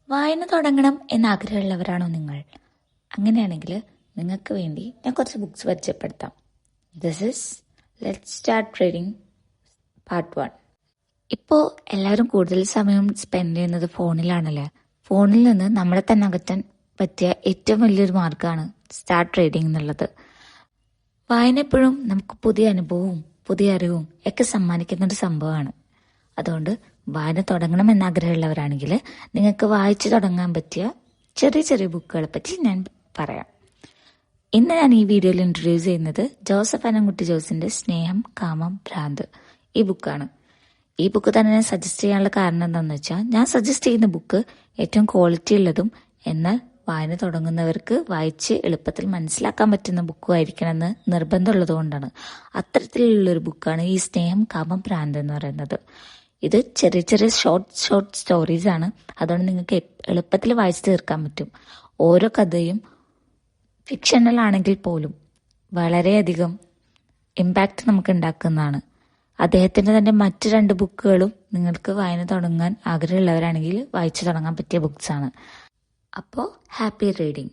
വായന തുടങ്ങണം എന്നാഗ്രഹമുള്ളവരാണോ നിങ്ങൾ? അങ്ങനെയാണെങ്കിൽ നിങ്ങൾക്ക് വേണ്ടി ഞാൻ കുറച്ച് ബുക്സ് പരിചയപ്പെടുത്താം. This is let's start reading part 1. ഇപ്പോൾ എല്ലാവരും കൂടുതൽ സമയം സ്പെൻഡ് ചെയ്യുന്നത് ഫോണിലാണല്ലേ. ഫോണിൽ നിന്ന് നമ്മളെ തന്നെ അകറ്റാൻ പറ്റിയ ഏറ്റവും വലിയൊരു മാർഗ്ഗമാണ് സ്റ്റാർട്ട് റീഡിങ് എന്നുള്ളത്. വായന എപ്പോഴും നമുക്ക് പുതിയ അനുഭവവും പുതിയ അറിവും ഒക്കെ സമ്മാനിക്കുന്ന ഒരു സംഭവമാണ്. അതുകൊണ്ട് വായന തുടങ്ങണം എന്നാഗ്രഹമുള്ളവരാണെങ്കിൽ നിങ്ങൾക്ക് വായിച്ചു തുടങ്ങാൻ പറ്റിയ ചെറിയ ചെറിയ ബുക്കുകളെ പറ്റി ഞാൻ പറയാം. ഇന്ന് ഞാൻ ഈ വീഡിയോയിൽ ഇൻട്രൊഡ്യൂസ് ചെയ്യുന്നത് ജോസഫ് അനൻകുട്ടി ജോസിന്റെ സ്നേഹം കാമം ഭ്രാന്ത് ഈ ബുക്കാണ്. ഈ ബുക്ക് തന്നെ ഞാൻ സജസ്റ്റ് ചെയ്യാനുള്ള കാരണം എന്താണെന്ന് വെച്ചാൽ, ഞാൻ സജസ്റ്റ് ചെയ്യുന്ന ബുക്ക് ഏറ്റവും ക്വാളിറ്റി ഉള്ളതും എന്നാൽ വായന തുടങ്ങുന്നവർക്ക് വായിച്ച് എളുപ്പത്തിൽ മനസ്സിലാക്കാൻ പറ്റുന്ന ബുക്കും ആയിരിക്കണമെന്ന് നിർബന്ധമുള്ളത് കൊണ്ടാണ്. അത്തരത്തിലുള്ളൊരു ബുക്കാണ് ഈ സ്നേഹം കാമം ഭ്രാന്ത് എന്ന് പറയുന്നത്. ഇത് ചെറിയ ചെറിയ ഷോർട്ട് സ്റ്റോറീസ് ആണ്. അതുകൊണ്ട് നിങ്ങൾക്ക് എളുപ്പത്തിൽ വായിച്ചു തീർക്കാൻ പറ്റും. ഓരോ കഥയും ഫിക്ഷണൽ ആണെങ്കിൽ പോലും വളരെയധികം ഇമ്പാക്റ്റ് നമുക്ക് ഉണ്ടാക്കുന്നതാണ്. അദ്ദേഹത്തിന്റെ തന്നെ മറ്റു 2 ബുക്കുകളും നിങ്ങൾക്ക് വായന തുടങ്ങാൻ ആഗ്രഹമുള്ളവരാണെങ്കിൽ വായിച്ചു തുടങ്ങാൻ പറ്റിയ ബുക്സ് ആണ്. അപ്പോൾ ഹാപ്പി റീഡിങ്.